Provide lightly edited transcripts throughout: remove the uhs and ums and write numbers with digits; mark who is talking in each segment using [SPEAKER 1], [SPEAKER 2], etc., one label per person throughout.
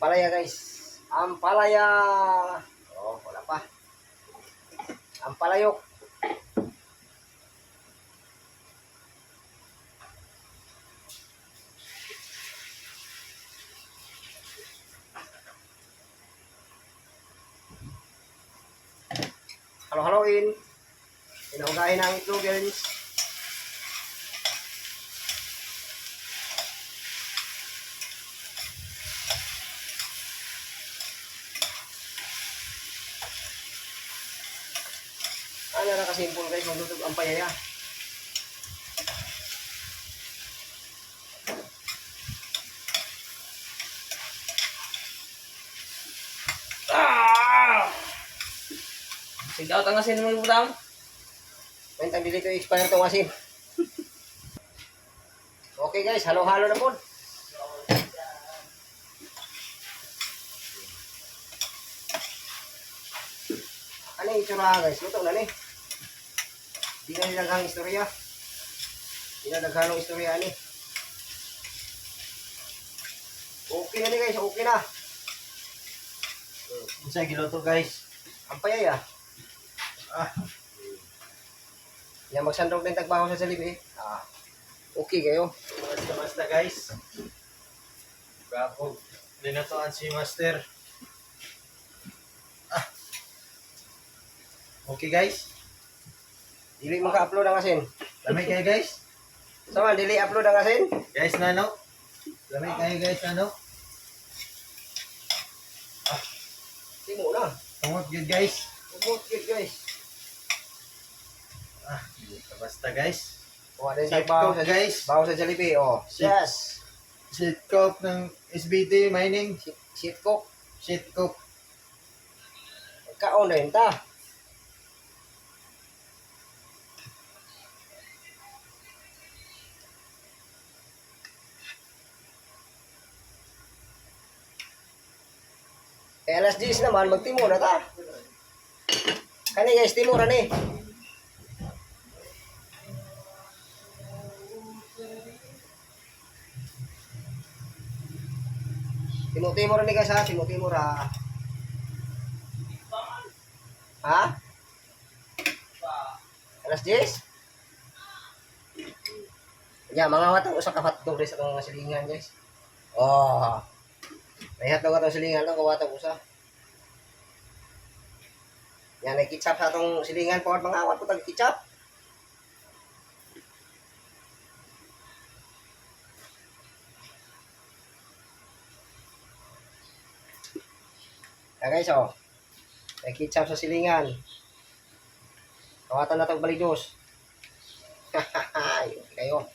[SPEAKER 1] Ampalaya guys. Ampalaya. Oh, wala pa. Ampalayok. Halo-haloin. Pinaugahin ang itlog guys. Ano na kasimple guys, magluto ang payaya. Sigaw tang asin mo butang. Mentang dili ko expire tong asin. Okay guys, halo-halo na po. Ano yung itsura guys? Luto na ni. Di na nilagang istorya. Di na naghalong istorya ni. Okay na ni guys, okay na.
[SPEAKER 2] Unsa giluto guys?
[SPEAKER 1] Ang payaya. Yan magsandog din tagbaho sa salib eh. Okay kayo.
[SPEAKER 2] Basta guys. Bravo. Linatuan si Master. Okay guys.
[SPEAKER 1] Dili maka-upload ang asin.
[SPEAKER 2] Lamay kayo guys.
[SPEAKER 1] Sama, dili upload ang asin.
[SPEAKER 2] Guys nano. Lamay kayo guys nano.
[SPEAKER 1] Timo na.
[SPEAKER 2] Tungod good guys.
[SPEAKER 1] Umot yun guys.
[SPEAKER 2] Basta guys.
[SPEAKER 1] Kuha din
[SPEAKER 2] Shit
[SPEAKER 1] tagbaho
[SPEAKER 2] coke,
[SPEAKER 1] sa
[SPEAKER 2] guys.
[SPEAKER 1] baho sa Jollibee. Oh.
[SPEAKER 2] Shit.
[SPEAKER 1] Yes.
[SPEAKER 2] Shit cook ng SBT mining.
[SPEAKER 1] Shit cook.
[SPEAKER 2] Shit cook.
[SPEAKER 1] Kaon na yun ta. Eh, alas 10 naman, magtimo na ta. Kani guys, timo na ni. Timo-timo ra ni guys ha, timo-timo ra. Ha? Alas 10? Ya, mga watang usa ka hotdog sa mga silingan guys. Oh. May hotdog atong silingan lang kawatang usa. Yan ay ketchup sa atong silingan po mga awat po tag ketchup. Guys oh. May ketchup sa silingan. Kawatan na tag balidos. Hahaha, kayo.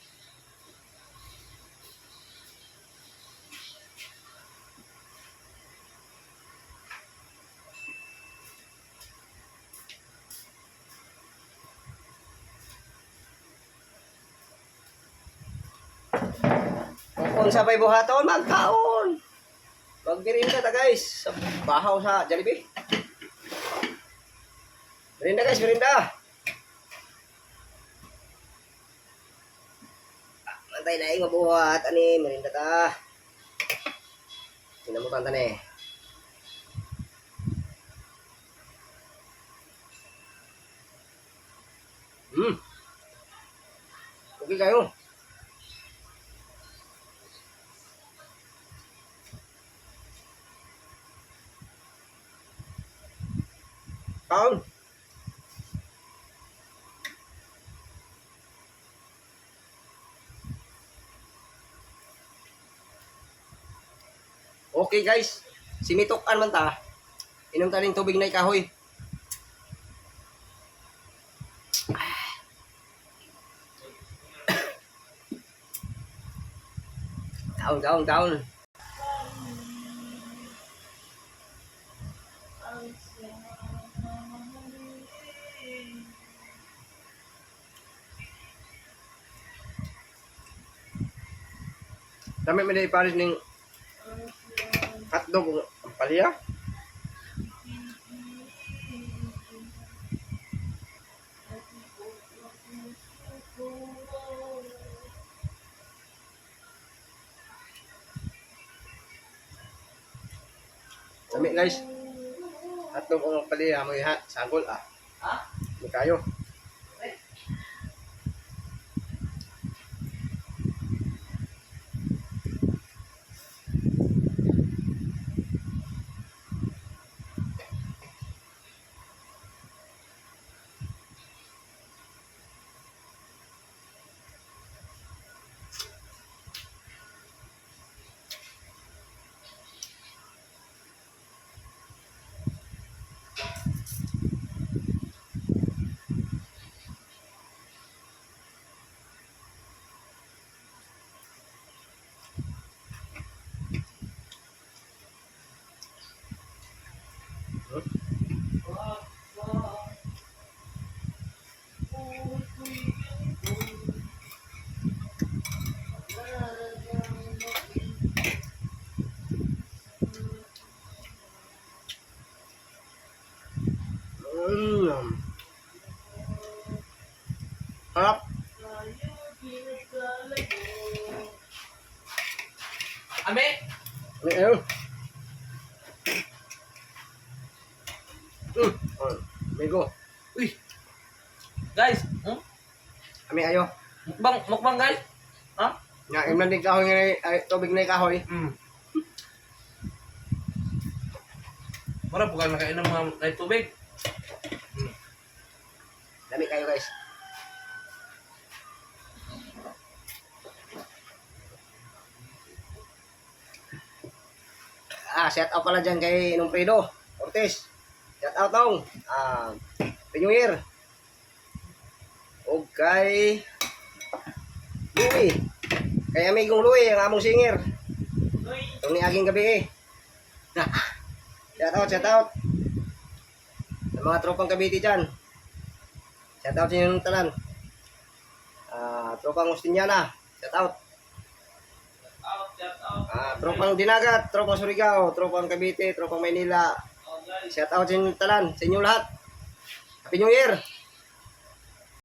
[SPEAKER 1] Kung sabay buhaton, magkaon. Magbirinda ta guys. Sa bahaw sa Jollibee. Merinda guys, merinda. Mantay na yung mabuhat. Ani, merinda ta. Sinamutan ta ni. Okay kayo. Kaon. Okay guys, simitukan man ta. Inom ta ning tubig na ikahoy. Down. Dami man dai pares ning hotdog palya. Lami guys. Atong kung pali amoy ha, sagol ah.
[SPEAKER 3] Ha?
[SPEAKER 1] Ni kayo. Harap.
[SPEAKER 3] Ame?
[SPEAKER 1] Ayun. Amigo.
[SPEAKER 3] Uy! Guys!
[SPEAKER 1] Ami ayo.
[SPEAKER 3] Mukbang guys! Ha?
[SPEAKER 1] Nga imlan din kahoy ay tubig na kahoy.
[SPEAKER 3] Mara po ka nakain ng mga light tubig.
[SPEAKER 1] Dami kayo guys. Shout out pala dyan kay Numpredo Ortiz. Shout out tong. Happy New Year. O kay Louie. Kay amigong Louie, ang among singer. Itong ni aging gabi eh. Shout out. Sa mga tropang Cavite dyan. Shout out sa inyong talan. TropangUstiniana. Shout out. Tropang Dinagat, tropang Surigao, tropang Cavite, tropang Maynila. Shout out sa inyong talan, sa inyong lahat. Happy New Year!